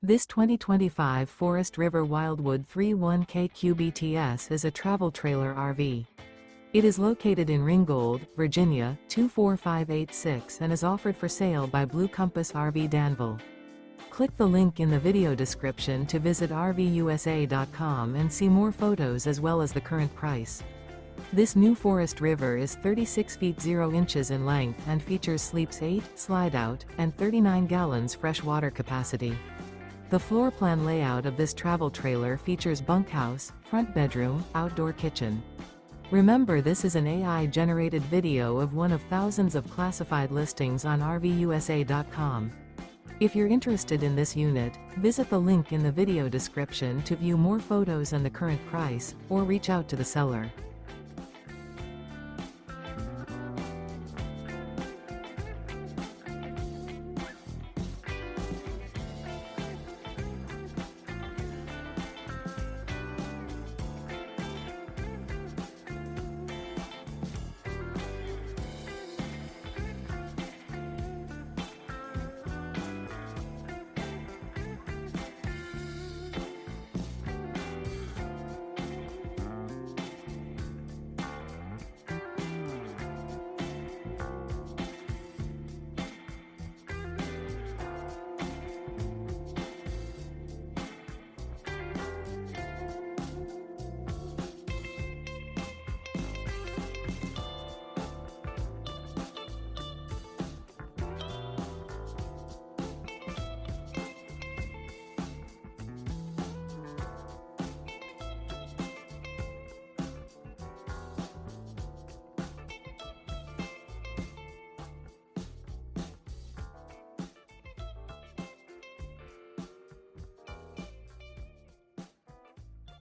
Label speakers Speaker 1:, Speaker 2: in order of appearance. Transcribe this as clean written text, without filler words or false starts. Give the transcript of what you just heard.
Speaker 1: This 2025 Forest River Wildwood 31K QBTS is a travel trailer RV. It is located in Ringgold, Virginia, 24586 and is offered for sale by Blue Compass RV Danville. Click the link in the video description to visit RVUSA.com and see more photos as well as the current price. This new Forest River is 36 feet 0 inches in length and features sleeps 8, slide-out, and 39 gallons fresh water capacity. The floor plan layout of this travel trailer features bunkhouse, front bedroom, outdoor kitchen. Remember, this is an AI-generated video of one of thousands of classified listings on RVUSA.com. If you're interested in this unit, visit the link in the video description to view more photos and the current price, or reach out to the seller.